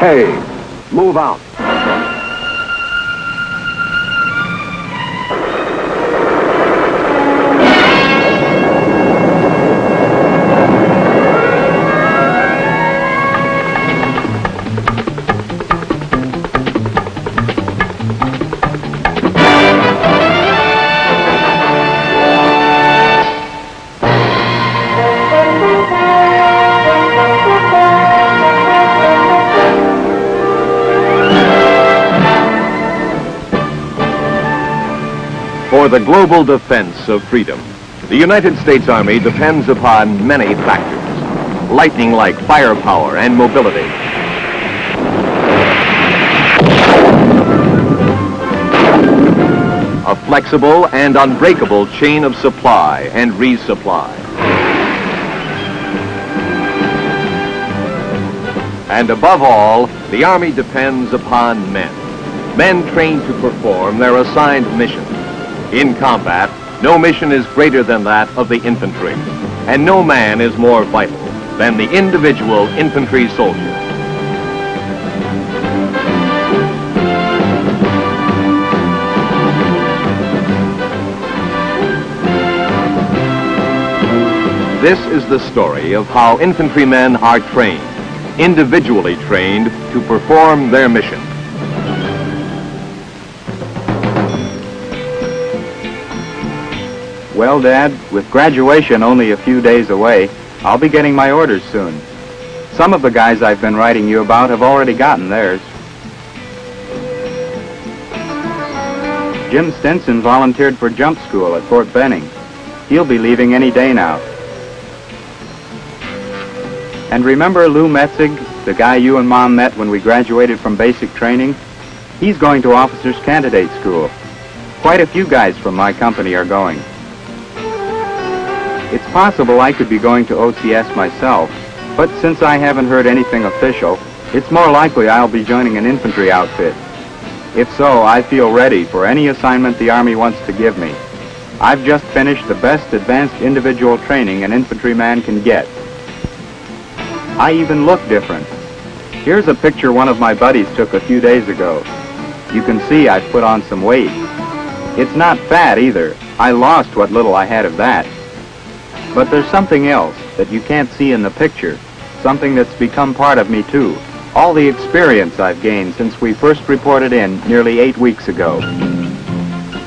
Okay, move out. For the global defense of freedom, the United States Army depends upon many factors, lightning-like firepower and mobility. A flexible and unbreakable chain of supply and resupply. And above all, the Army depends upon men. Men trained to perform their assigned missions. In combat, no mission is greater than that of the infantry, and no man is more vital than the individual infantry soldier. This is the story of how infantrymen are trained, individually trained to perform their mission. Well, Dad, with graduation only a few days away, I'll be getting my orders soon. Some of the guys I've been writing you about have already gotten theirs. Jim Stinson volunteered for jump school at Fort Benning. He'll be leaving any day now. And remember Lou Metzig, the guy you and Mom met when we graduated from basic training? He's going to officers' candidate school. Quite a few guys from my company are going. It's possible I could be going to OCS myself, but since I haven't heard anything official, it's more likely I'll be joining an infantry outfit. If so, I feel ready for any assignment the Army wants to give me. I've just finished the best advanced individual training an infantryman can get. I even look different. Here's a picture one of my buddies took a few days ago. You can see I've put on some weight. It's not fat either. I lost what little I had of that. But there's something else that you can't see in the picture, something that's become part of me too. All the experience I've gained since we first reported in nearly 8 weeks ago.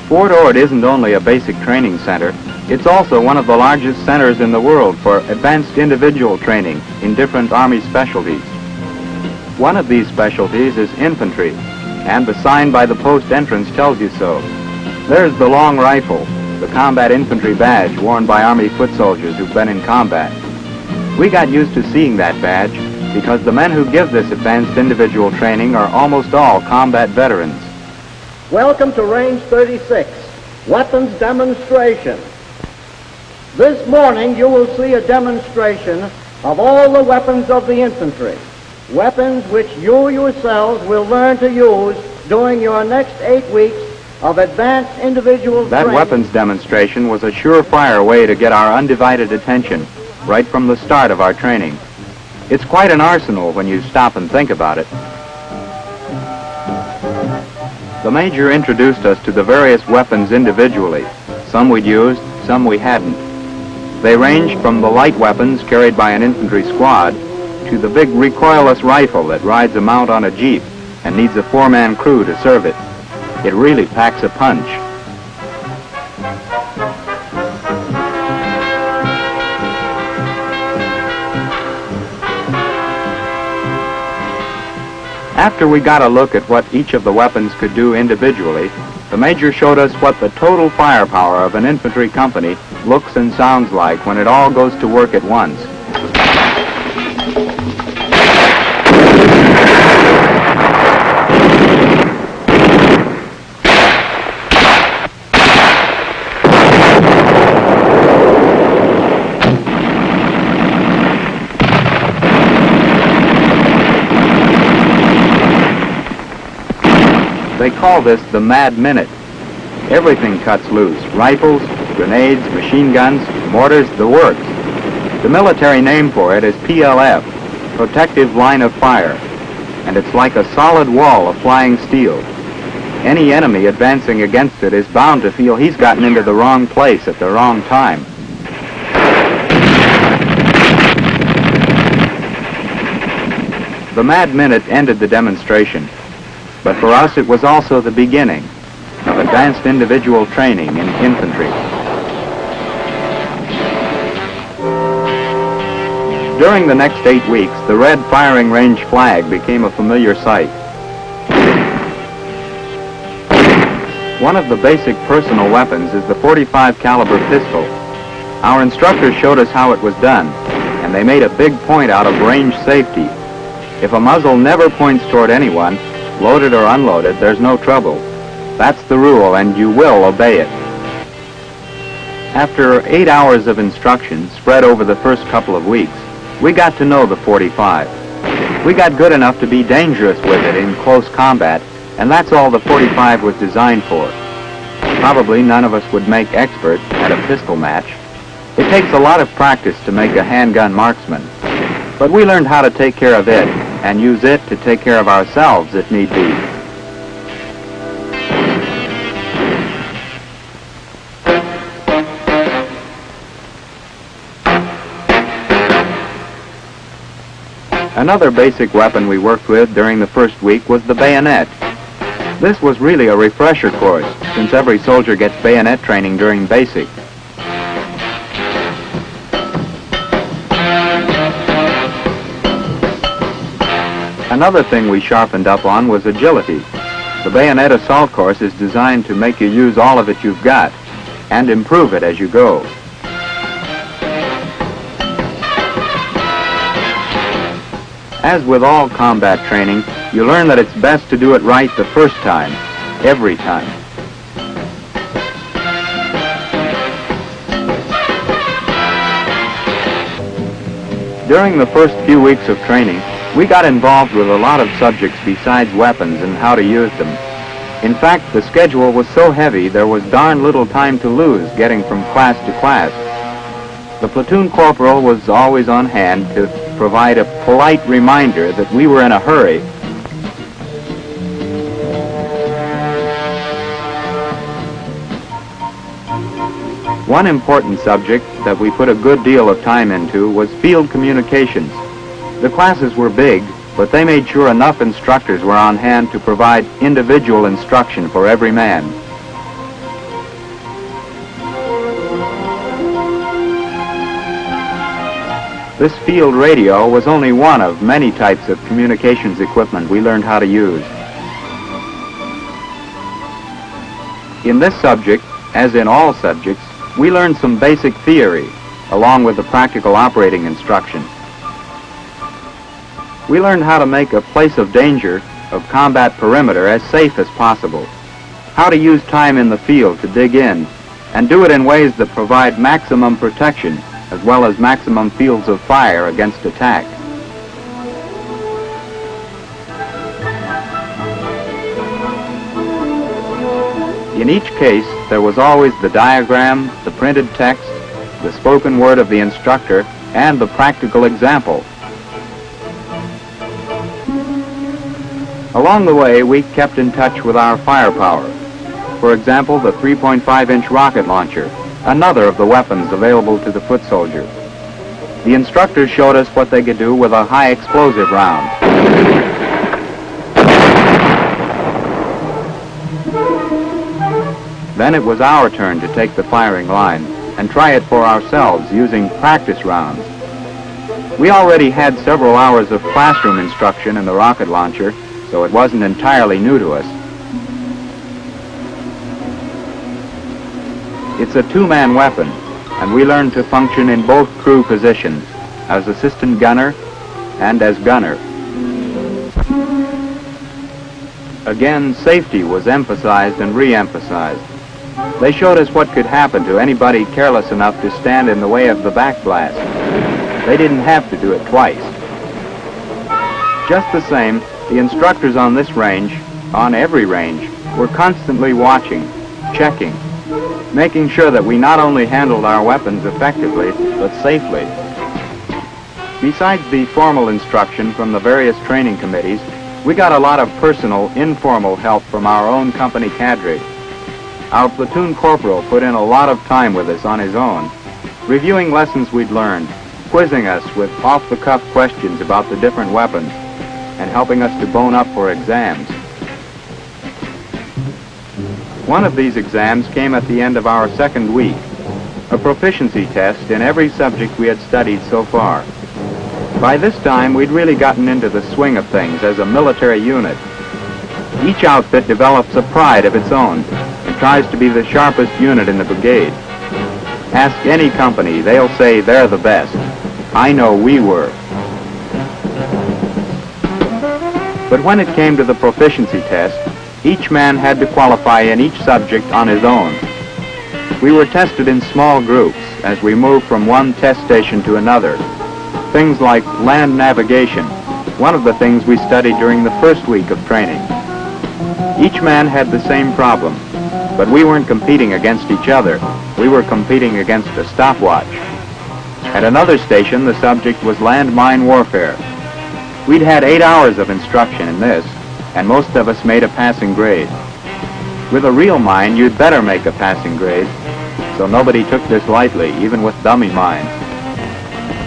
Fort Ord isn't only a basic training center, it's also one of the largest centers in the world for advanced individual training in different Army specialties. One of these specialties is infantry, and the sign by the post entrance tells you so. There's the long rifle, the combat infantry badge worn by Army foot soldiers who've been in combat. We got used to seeing that badge because the men who give this advanced individual training are almost all combat veterans. Welcome to Range 36, weapons demonstration. This morning you will see a demonstration of all the weapons of the infantry, weapons which you yourselves will learn to use during your next 8 weeks of advanced individual training. That weapons demonstration was a surefire way to get our undivided attention right from the start of our training. It's quite an arsenal when you stop and think about it. The Major introduced us to the various weapons individually. Some we'd used, some we hadn't. They ranged from the light weapons carried by an infantry squad to the big recoilless rifle that rides a mount on a jeep and needs a 4-man crew to serve it. It really packs a punch. After we got a look at what each of the weapons could do individually, the Major showed us what the total firepower of an infantry company looks and sounds like when it all goes to work at once. They call this the Mad Minute. Everything cuts loose. Rifles, grenades, machine guns, mortars, the works. The military name for it is PLF, Protective Line of Fire. and it's like a solid wall of flying steel. Any enemy advancing against it is bound to feel he's gotten into the wrong place at the wrong time. The Mad Minute ended the demonstration, but for us it was also the beginning of advanced individual training in infantry. During the next 8 weeks, the red firing range flag became a familiar sight. One of the basic personal weapons is the .45 caliber pistol. Our instructors showed us how it was done, and they made a big point out of range safety. If a muzzle never points toward anyone, loaded or unloaded, there's no trouble. That's the rule, and you will obey it. After 8 hours of instruction spread over the first couple of weeks, we got to know the .45. We got good enough to be dangerous with it in close combat, and that's all the .45 was designed for. Probably none of us would make expert at a pistol match. It takes a lot of practice to make a handgun marksman, but we learned how to take care of it and use it to take care of ourselves if need be. Another basic weapon we worked with during the first week was the bayonet. This was really a refresher course, since every soldier gets bayonet training during basic. Another thing we sharpened up on was agility. The bayonet assault course is designed to make you use all of it you've got and improve it as you go. As with all combat training, you learn that it's best to do it right the first time, every time. During the first few weeks of training, we got involved with a lot of subjects besides weapons and how to use them. In fact, the schedule was so heavy there was darn little time to lose getting from class to class. The platoon corporal was always on hand to provide a polite reminder that we were in a hurry. One important subject that we put a good deal of time into was field communications. The classes were big, but they made sure enough instructors were on hand to provide individual instruction for every man. This field radio was only one of many types of communications equipment we learned how to use. In this subject, as in all subjects, we learned some basic theory, along with the practical operating instruction. We learned how to make a place of danger, of combat perimeter, as safe as possible, how to use time in the field to dig in, and do it in ways that provide maximum protection, as well as maximum fields of fire against attack. In each case, there was always the diagram, the printed text, the spoken word of the instructor, and the practical example. Along the way, we kept in touch with our firepower. For example, the 3.5-inch rocket launcher, another of the weapons available to the foot soldier. The instructors showed us what they could do with a high explosive round. Then it was our turn to take the firing line and try it for ourselves using practice rounds. We already had several hours of classroom instruction in the rocket launcher, so it wasn't entirely new to us. It's a two-man weapon, and we learned to function in both crew positions, as assistant gunner and as gunner. Again, safety was emphasized and re-emphasized. They showed us what could happen to anybody careless enough to stand in the way of the backblast. They didn't have to do it twice. Just the same, the instructors on this range, on every range, were constantly watching, checking, making sure that we not only handled our weapons effectively, but safely. Besides the formal instruction from the various training committees, We got a lot of personal, informal help from our own company cadre. Our platoon corporal put in a lot of time with us on his own, reviewing lessons we'd learned, quizzing us with off-the-cuff questions about the different weapons, and helping us to bone up for exams. One of these exams came at the end of our second week, a proficiency test in every subject we had studied so far. By this time, we'd really gotten into the swing of things as a military unit. Each outfit develops a pride of its own and tries to be the sharpest unit in the brigade. Ask any company, they'll say they're the best. I know we were. But when it came to the proficiency test, each man had to qualify in each subject on his own. We were tested in small groups as we moved from one test station to another. Things like land navigation, one of the things we studied during the first week of training. Each man had the same problem, but we weren't competing against each other. We were competing against a stopwatch. At another station, the subject was landmine warfare. We'd had 8 hours of instruction in this, and most of us made a passing grade. With a real mine, you'd better make a passing grade, so nobody took this lightly, even with dummy mines.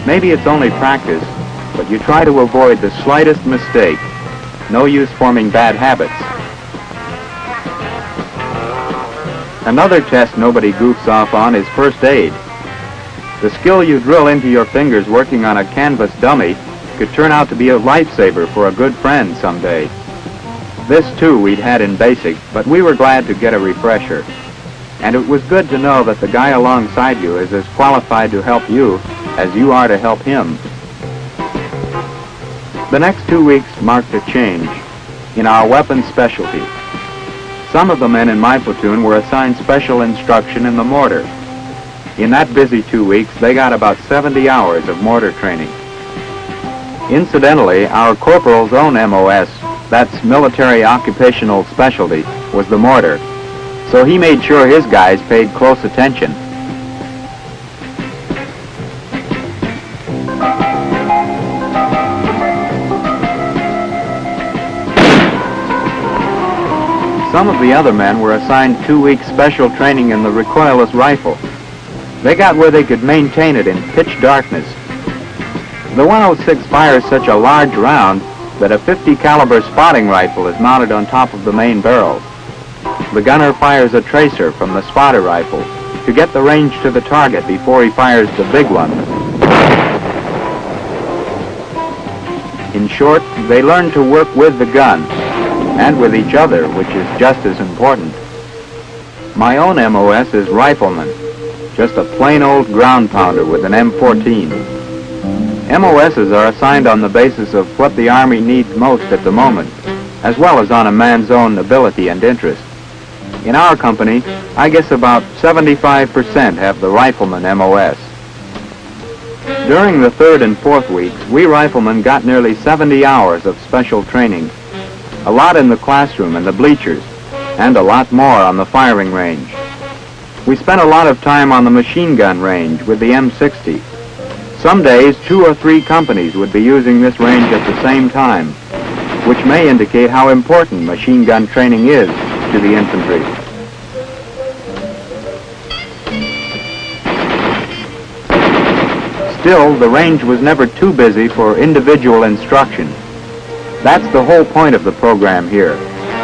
Maybe it's only practice, but you try to avoid the slightest mistake. No use forming bad habits. Another test nobody goofs off on is first aid. The skill you drill into your fingers working on a canvas dummy could turn out to be a lifesaver for a good friend someday. This, too, we'd had in basic, but we were glad to get a refresher. And it was good to know that the guy alongside you is as qualified to help you as you are to help him. The next 2 weeks marked a change in our weapons specialty. Some of the men in my platoon were assigned special instruction in the mortar. In that busy 2 weeks, they got about 70 hours of mortar training. Incidentally, our corporal's own MOS, that's military occupational specialty, was the mortar. So he made sure his guys paid close attention. Some of the other men were assigned 2 weeks special training in the recoilless rifle. They got where they could maintain it in pitch darkness. The 106 fires such a large round that a 50 caliber spotting rifle is mounted on top of the main barrel. The gunner fires a tracer from the spotter rifle to get the range to the target before he fires the big one. In short, they learn to work with the gun and with each other, which is just as important. My own MOS is rifleman, just a plain old ground pounder with an M14. MOSs are assigned on the basis of what the Army needs most at the moment, as well as on a man's own ability and interest. In our company, I guess about 75% have the rifleman MOS. During the 3rd and 4th weeks, we riflemen got nearly 70 hours of special training, a lot in the classroom and the bleachers, and a lot more on the firing range. We spent a lot of time on the machine gun range with the M60. Some days, 2 or 3 companies would be using this range at the same time, which may indicate how important machine gun training is to the infantry. Still, the range was never too busy for individual instruction. That's the whole point of the program here.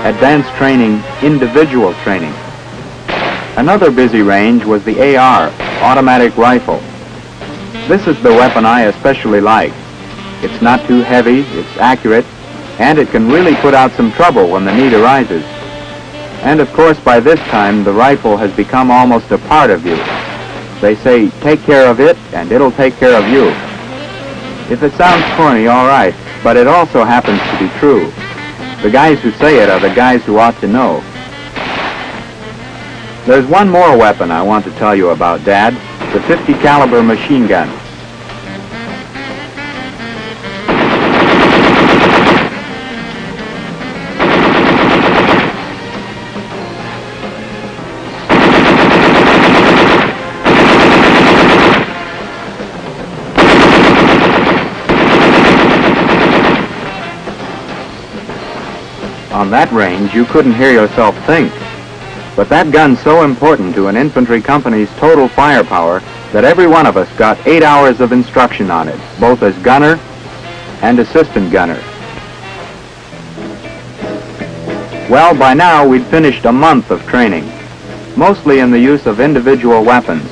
Advanced training, individual training. Another busy range was the AR, automatic rifle. This is the weapon I especially like. It's not too heavy, it's accurate, and it can really put out some trouble when the need arises. And of course, by this time, the rifle has become almost a part of you. They say, take care of it, and it'll take care of you. If it sounds corny, all right, but it also happens to be true. The guys who say it are the guys who ought to know. There's one more weapon I want to tell you about, Dad, the 50 caliber machine gun. On that range, you couldn't hear yourself think. But that gun's so important to an infantry company's total firepower that every one of us got 8 hours of instruction on it, both as gunner and assistant gunner. Well, by now we'd finished a month of training, mostly in the use of individual weapons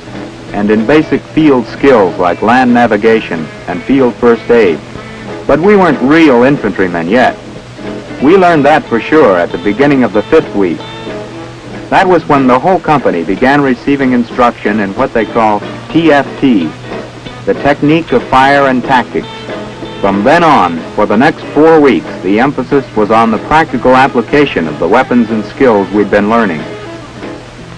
and in basic field skills like land navigation and field first aid. But we weren't real infantrymen yet. We learned that for sure at the beginning of the 5th week. That was when the whole company began receiving instruction in what they call TFT, the Technique of Fire and Tactics. From then on, for the next 4 weeks, the emphasis was on the practical application of the weapons and skills we'd been learning.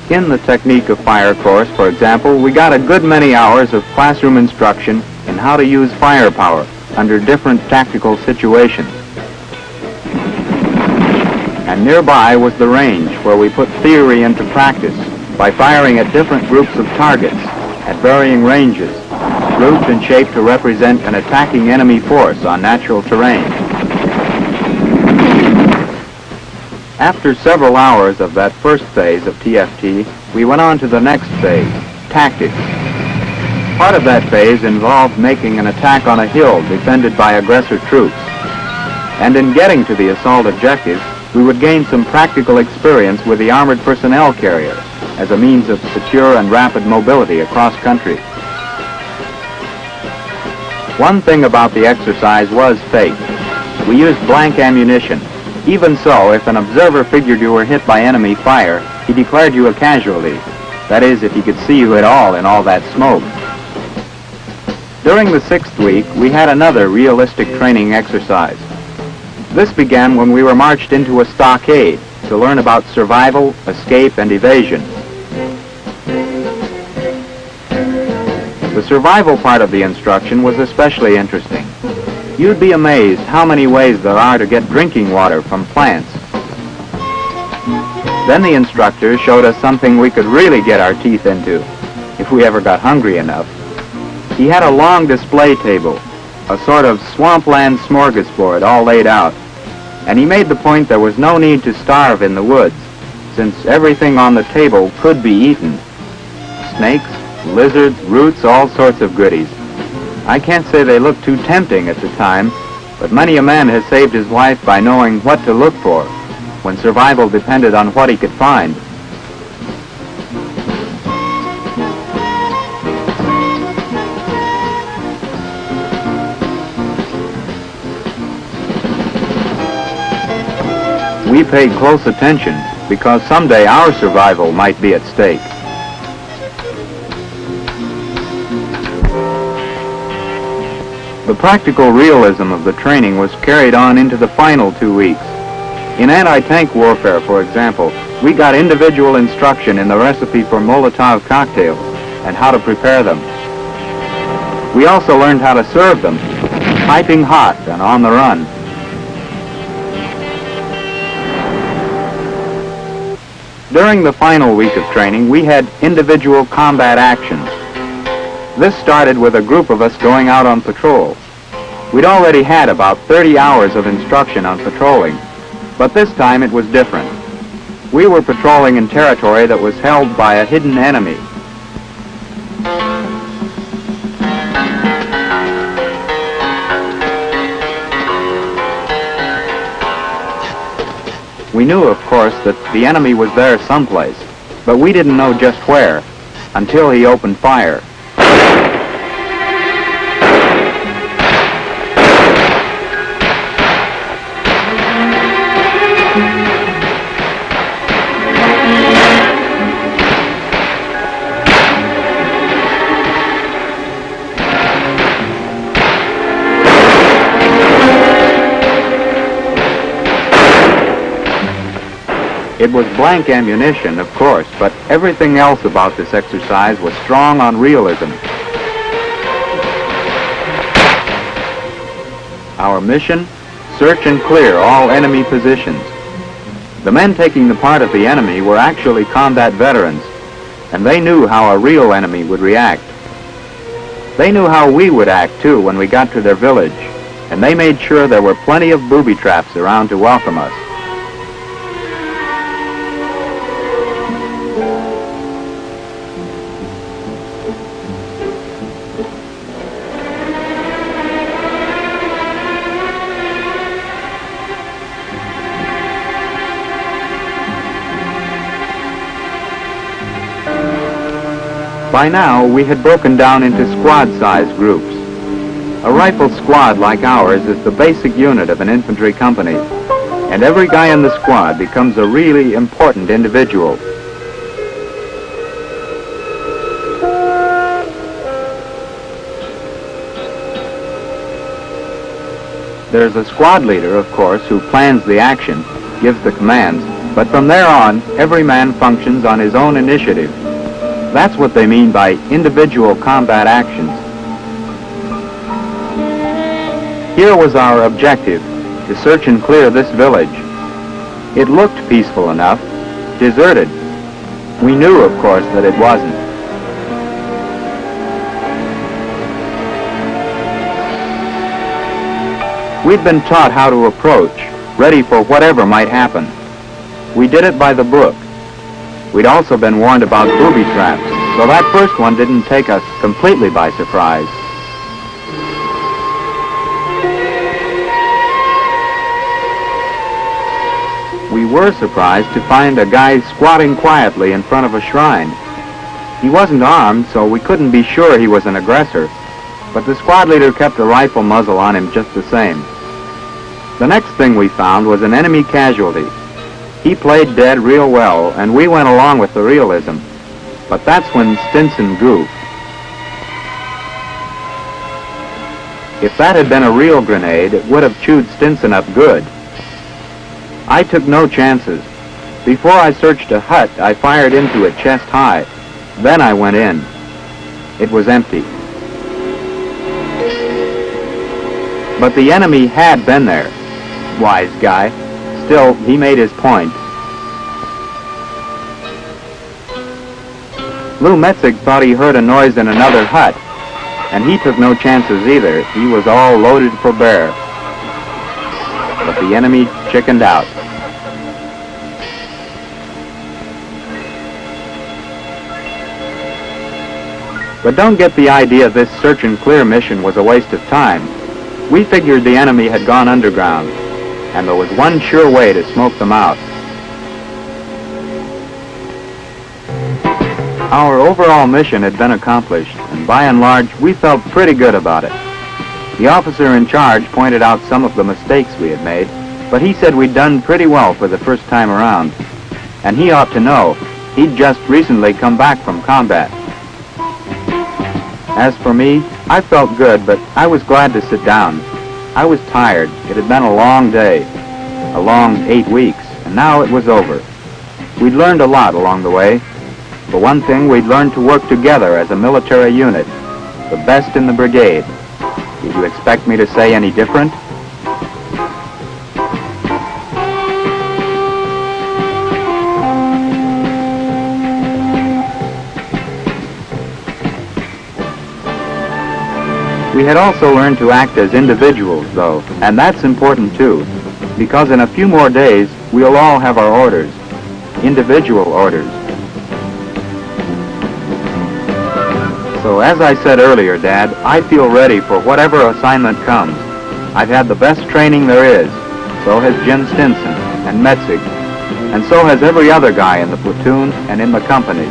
In the Technique of Fire course, for example, we got a good many hours of classroom instruction in how to use firepower under different tactical situations. And nearby was the range where we put theory into practice by firing at different groups of targets at varying ranges, grouped and shaped to represent an attacking enemy force on natural terrain. After several hours of that first phase of TFT, we went on to the next phase, tactics. Part of that phase involved making an attack on a hill defended by aggressor troops. And in getting to the assault objective, we would gain some practical experience with the armored personnel carrier as a means of secure and rapid mobility across country. One thing about the exercise was fake. We used blank ammunition. Even so, if an observer figured you were hit by enemy fire, he declared you a casualty. That is, if he could see you at all in all that smoke. During the 6th week, we had another realistic training exercise. This began when we were marched into a stockade to learn about survival, escape, and evasion. The survival part of the instruction was especially interesting. You'd be amazed how many ways there are to get drinking water from plants. Then the instructor showed us something we could really get our teeth into, if we ever got hungry enough. He had a long display table, a sort of swampland smorgasbord all laid out, and he made the point there was no need to starve in the woods, since everything on the table could be eaten. Snakes, lizards, roots, all sorts of goodies. I can't say they looked too tempting at the time, but many a man has saved his life by knowing what to look for when survival depended on what he could find. We paid close attention because someday our survival might be at stake. The practical realism of the training was carried on into the final 2 weeks. In anti-tank warfare, for example, we got individual instruction in the recipe for Molotov cocktails and how to prepare them. We also learned how to serve them, piping hot and on the run. During the final week of training, we had individual combat actions. This started with a group of us going out on patrol. We'd already had about 30 hours of instruction on patrolling, but this time it was different. We were patrolling in territory that was held by a hidden enemy. We knew, of course, that the enemy was there someplace, but we didn't know just where until he opened fire. It was blank ammunition, of course, but everything else about this exercise was strong on realism. Our mission? Search and clear all enemy positions. The men taking the part of the enemy were actually combat veterans, and they knew how a real enemy would react. They knew how we would act, too, when we got to their village, and they made sure there were plenty of booby traps around to welcome us. By now, we had broken down into squad-sized groups. A rifle squad like ours is the basic unit of an infantry company, and every guy in the squad becomes a really important individual. There's a squad leader, of course, who plans the action, gives the commands, but from there on, every man functions on his own initiative. That's what they mean by individual combat actions. Here was our objective, to search and clear this village. It looked peaceful enough, deserted. We knew, of course, that it wasn't. We'd been taught how to approach, ready for whatever might happen. We did it by the book. We'd also been warned about booby traps, so that first one didn't take us completely by surprise. We were surprised to find a guy squatting quietly in front of a shrine. He wasn't armed, so we couldn't be sure he was an aggressor, but the squad leader kept a rifle muzzle on him just the same. The next thing we found was an enemy casualty. He played dead real well, and we went along with the realism. But that's when Stinson goofed. If that had been a real grenade, it would have chewed Stinson up good. I took no chances. Before I searched a hut, I fired into it chest high. Then I went in. It was empty. But the enemy had been there. Wise guy. Still, he made his point. Lou Metzig thought he heard a noise in another hut, and he took no chances either. He was all loaded for bear. But the enemy chickened out. But don't get the idea this search and clear mission was a waste of time. We figured the enemy had gone underground, and there was one sure way to smoke them out. Our overall mission had been accomplished, and by and large, we felt pretty good about it. The officer in charge pointed out some of the mistakes we had made, but he said we'd done pretty well for the first time around. And he ought to know. He'd just recently come back from combat. As for me, I felt good, but I was glad to sit down. I was tired. It had been a long day, a long 8 weeks, and now it was over. We'd learned a lot along the way. For one thing, we'd learned to work together as a military unit, the best in the brigade. Did you expect me to say any different? We had also learned to act as individuals, though, and that's important too, because in a few more days, we'll all have our orders, individual orders. So as I said earlier, Dad, I feel ready for whatever assignment comes. I've had the best training there is. So has Jim Stinson and Metzig, and so has every other guy in the platoon and in the company,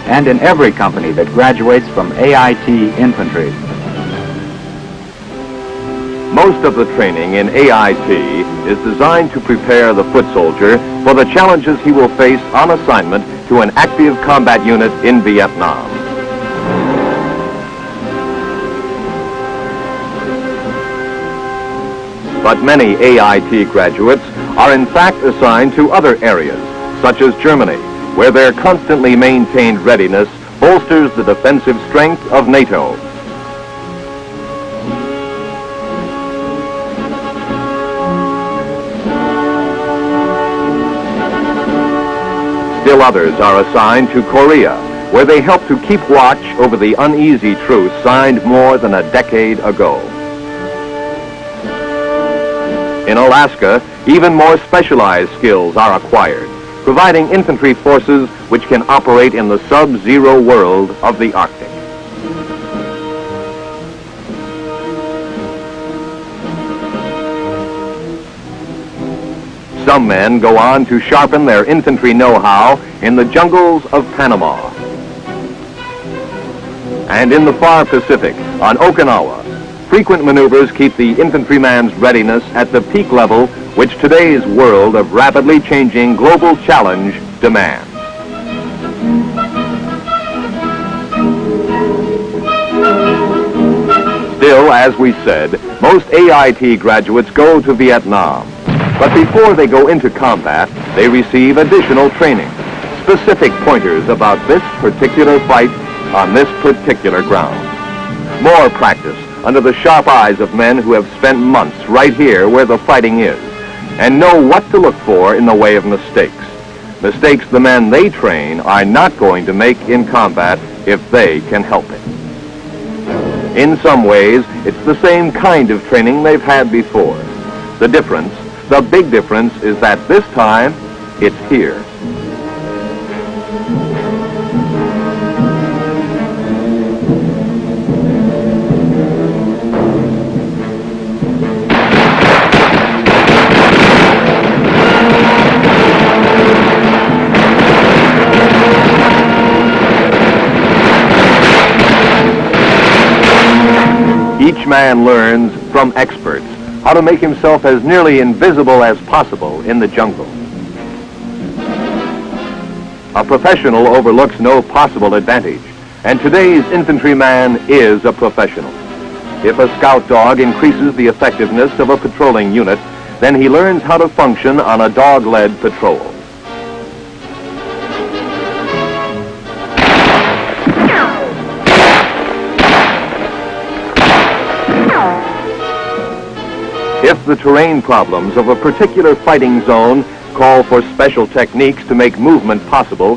and in every company that graduates from AIT Infantry. Most of the training in AIT is designed to prepare the foot soldier for the challenges he will face on assignment to an active combat unit in Vietnam. But many AIT graduates are in fact assigned to other areas, such as Germany, where their constantly maintained readiness bolsters the defensive strength of NATO. Still others are assigned to Korea, where they help to keep watch over the uneasy truce signed more than a decade ago. In Alaska, even more specialized skills are acquired, providing infantry forces which can operate in the sub-zero world of the Arctic. Some men go on to sharpen their infantry know-how in the jungles of Panama. And in the far Pacific, on Okinawa, frequent maneuvers keep the infantryman's readiness at the peak level which today's world of rapidly changing global challenge demands. Still, as we said, most AIT graduates go to Vietnam. But before they go into combat, they receive additional training, specific pointers about this particular fight on this particular ground. More practice under the sharp eyes of men who have spent months right here where the fighting is, and know what to look for in the way of mistakes. Mistakes the men they train are not going to make in combat if they can help it. In some ways, it's the same kind of training they've had before. The difference, the big difference, is that this time, it's here. Each man learns from experts how to make himself as nearly invisible as possible in the jungle. A professional overlooks no possible advantage, and today's infantryman is a professional. If a scout dog increases the effectiveness of a patrolling unit, then he learns how to function on a dog-led patrol. If the terrain problems of a particular fighting zone call for special techniques to make movement possible,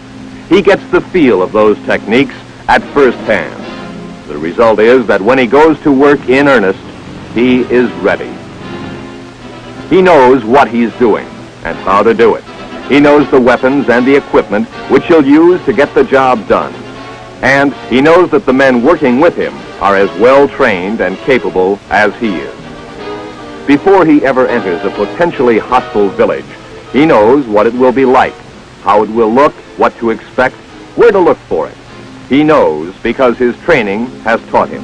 he gets the feel of those techniques at first hand. The result is that when he goes to work in earnest, he is ready. He knows what he's doing and how to do it. He knows the weapons and the equipment which he'll use to get the job done. And he knows that the men working with him are as well trained and capable as he is. Before he ever enters a potentially hostile village, he knows what it will be like, how it will look, what to expect, where to look for it. He knows because his training has taught him.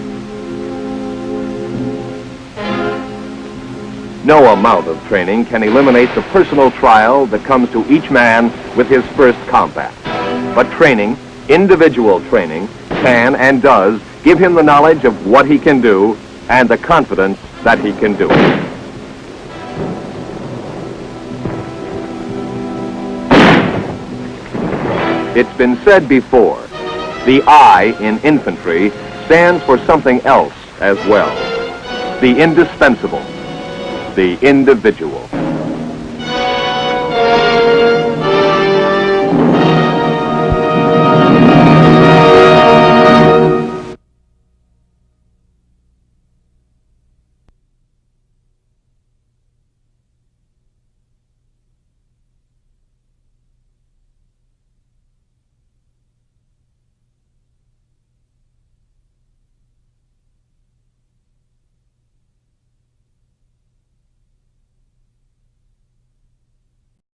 No amount of training can eliminate the personal trial that comes to each man with his first combat. But training, individual training, can and does give him the knowledge of what he can do and the confidence that he can do it. It's been said before, the I in infantry stands for something else as well. The indispensable, the individual.